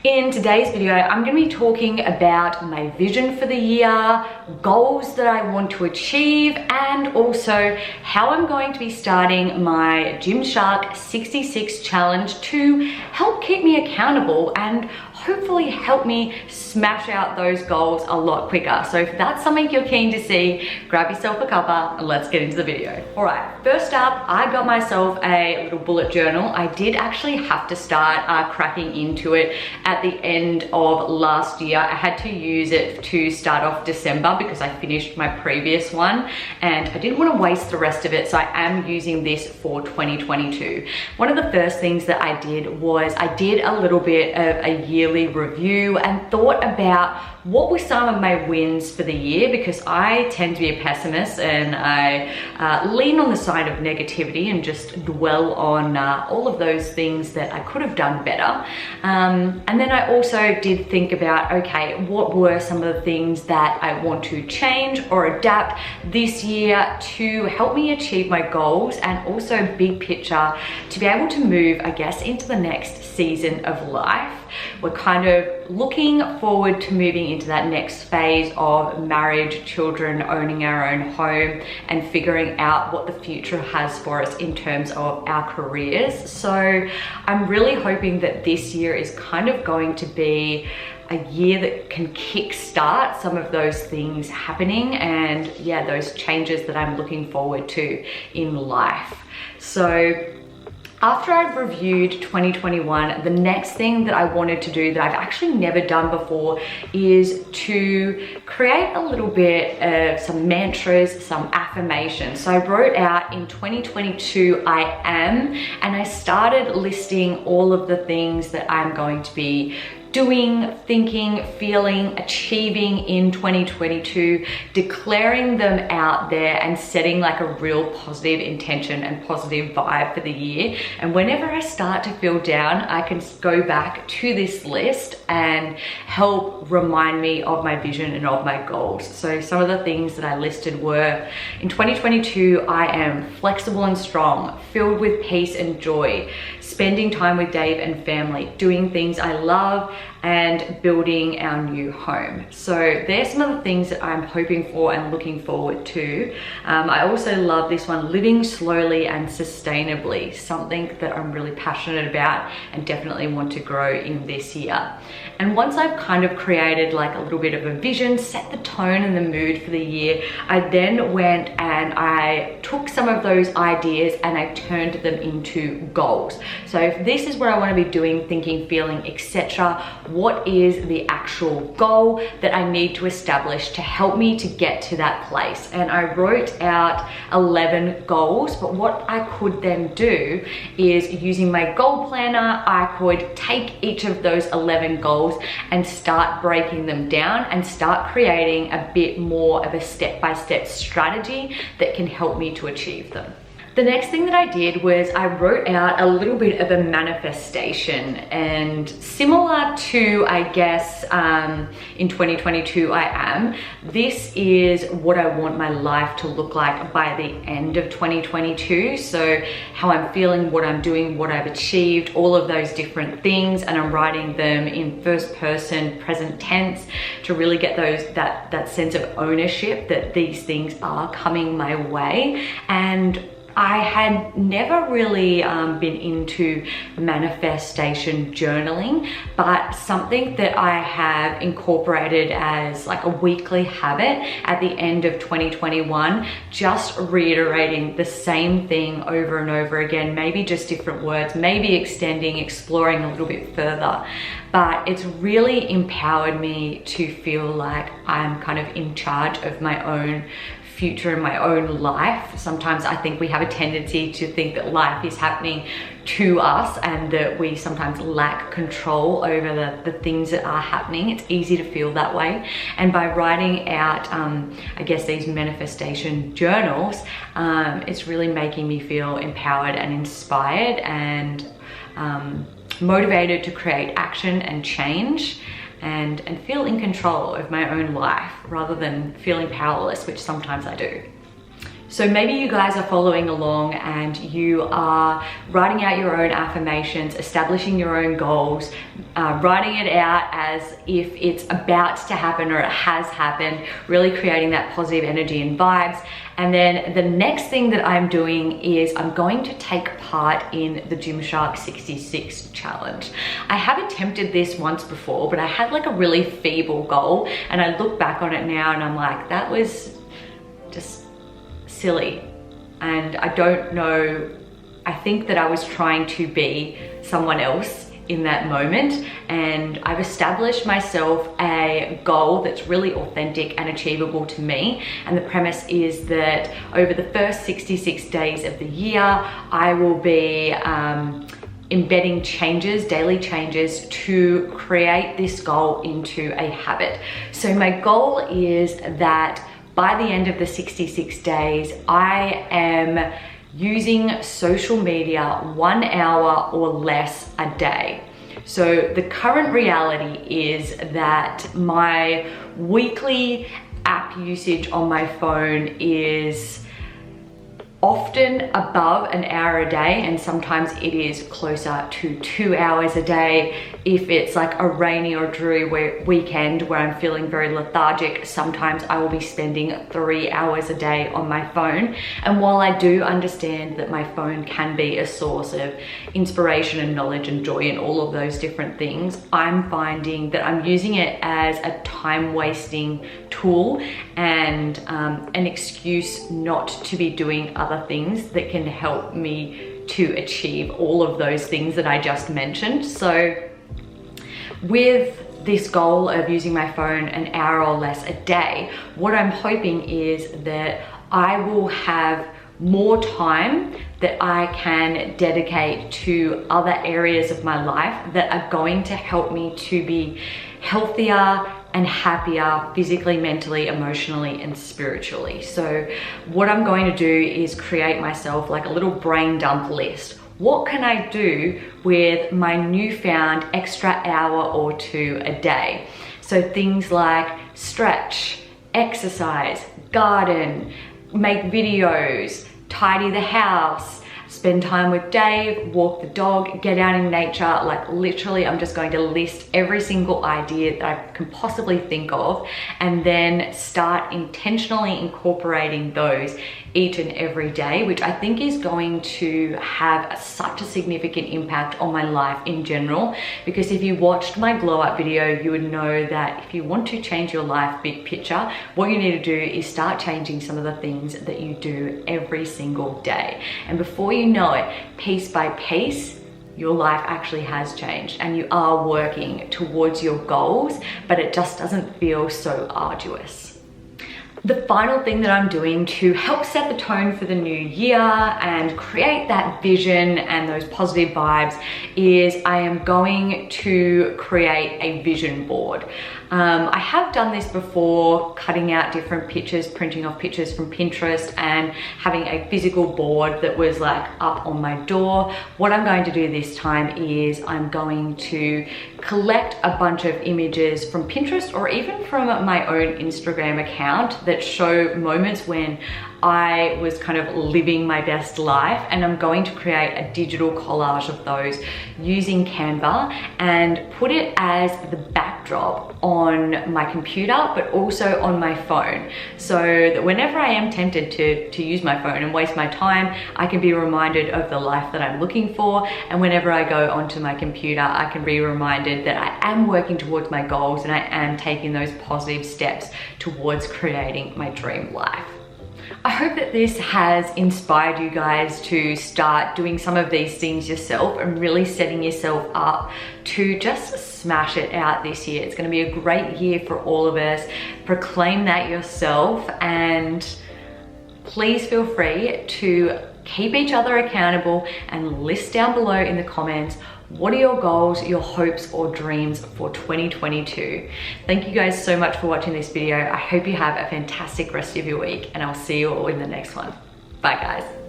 In today's video, I'm going to be talking about my vision for the year, goals that I want to achieve, and also how I'm going to be starting my Gymshark 66 challenge to help keep me accountable and hopefully help me smash out those goals a lot quicker. So if that's something you're keen to see, grab yourself a cuppa and let's get into the video. All right, first up, I got myself a little bullet journal. I did actually have to start cracking into it at the end of last year. I had to use it to start off December because I finished my previous one and I didn't want to waste the rest of it, so I am using this for 2022. One of the first things that I did was I did a little bit of a yearly review and thought about what were some of my wins for the year, because I tend to be a pessimist and I lean on the side of negativity and just dwell on all of those things that I could have done better. And then I also did think about, okay, what were some of the things that I want to change or adapt this year to help me achieve my goals, and also big picture to be able to move, I guess, into the next season of life. We're kind of looking forward to moving into that next phase of marriage, children, owning our own home, and figuring out what the future has for us in terms of our careers. So I'm really hoping that this year is kind of going to be a year that can kickstart some of those things happening, and yeah, those changes that I'm looking forward to in life. So after I've reviewed 2021, the next thing that I wanted to do that I've actually never done before is to create a little bit of some mantras, some affirmations. So I wrote out in 2022, I am, and I started listing all of the things that I'm going to be doing, thinking, feeling, achieving in 2022, declaring them out there and setting like a real positive intention and positive vibe for the year. And whenever I start to feel down, I can go back to this list and help remind me of my vision and of my goals. So some of the things that I listed were, in 2022, I am flexible and strong, filled with peace and joy, spending time with Dave and family, doing things I love, and building our new home. So there's some of the things that I'm hoping for and looking forward to. I also love this one, living slowly and sustainably, something that I'm really passionate about and definitely want to grow in this year. And once I've kind of created like a little bit of a vision, set the tone and the mood for the year, I then went and I took some of those ideas and I turned them into goals. So if this is what I want to be doing, thinking, feeling, etc., what is the actual goal that I need to establish to help me to get to that place? And I wrote out 11 goals, but what I could then do is, using my goal planner, I could take each of those 11 goals and start breaking them down and start creating a bit more of a step-by-step strategy that can help me to achieve them. The next thing that I did was I wrote out a little bit of a manifestation, and similar to, I guess, in 2022 I am, this is what I want my life to look like by the end of 2022. So how I'm feeling, what I'm doing, what I've achieved, all of those different things, and I'm writing them in first person, present tense, to really get that sense of ownership that these things are coming my way. And I had never really been into manifestation journaling, but something that I have incorporated as like a weekly habit at the end of 2021, just reiterating the same thing over and over again, maybe just different words, maybe extending, exploring a little bit further. But it's really empowered me to feel like I'm kind of in charge of my own future in my own life. Sometimes I think we have a tendency to think that life is happening to us and that we sometimes lack control over the things that are happening. It's easy to feel that way. And by writing out, I guess, these manifestation journals, it's really making me feel empowered and inspired and motivated to create action and change, and feel in control of my own life rather than feeling powerless, which sometimes I do. So maybe you guys are following along and you are writing out your own affirmations, establishing your own goals, writing it out as if it's about to happen or it has happened, really creating that positive energy and vibes. And then the next thing that I'm doing is I'm going to take part in the Gymshark 66 challenge. I have attempted this once before, but I had like a really feeble goal, and I look back on it now and I'm like, that was just silly. And I don't know, I think that I was trying to be someone else in that moment, and I've established myself a goal that's really authentic and achievable to me. And the premise is that over the first 66 days of the year, I will be embedding changes, daily changes, to create this goal into a habit. So my goal is that by the end of the 66 days, I am using social media 1 hour or less a day. So the current reality is that my weekly app usage on my phone is often above an hour a day, and sometimes it is closer to 2 hours a day. If it's like a rainy or dreary weekend where I'm feeling very lethargic, sometimes I will be spending 3 hours a day on my phone. And while I do understand that my phone can be a source of inspiration and knowledge and joy and all of those different things, I'm finding that I'm using it as a time-wasting tool and an excuse not to be doing other things that can help me to achieve all of those things that I just mentioned. So with this goal of using my phone an hour or less a day, what I'm hoping is that I will have more time that I can dedicate to other areas of my life that are going to help me to be healthier and happier physically, mentally, emotionally, and spiritually. So what I'm going to do is create myself like a little brain dump list. What can I do with my newfound extra hour or two a day? So things like stretch, exercise, garden, make videos, tidy the house, spend time with Dave, walk the dog, get out in nature. Like literally, I'm just going to list every single idea that I can possibly think of, and then start intentionally incorporating those each and every day, which I think is going to have such a significant impact on my life in general. Because if you watched my glow up video, you would know that if you want to change your life big picture, what you need to do is start changing some of the things that you do every single day. And before you know it, piece by piece, your life actually has changed and you are working towards your goals, but it just doesn't feel so arduous. The final thing that I'm doing to help set the tone for the new year and create that vision and those positive vibes is I am going to create a vision board. I have done this before, cutting out different pictures, printing off pictures from Pinterest and having a physical board that was like up on my door. What I'm going to do this time is I'm going to collect a bunch of images from Pinterest or even from my own Instagram account that show moments when I was kind of living my best life, and I'm going to create a digital collage of those using Canva and put it as the backdrop on my computer, but also on my phone, so that whenever I am tempted to use my phone and waste my time, I can be reminded of the life that I'm looking for. And whenever I go onto my computer, I can be reminded that I am working towards my goals and I am taking those positive steps towards creating my dream life. I hope that this has inspired you guys to start doing some of these things yourself and really setting yourself up to just smash it out this year. It's going to be a great year for all of us. Proclaim that yourself, and please feel free to keep each other accountable and list down below in the comments, what are your goals, your hopes or dreams for 2022? Thank you guys so much for watching this video. I hope you have a fantastic rest of your week, and I'll see you all in the next one. Bye guys.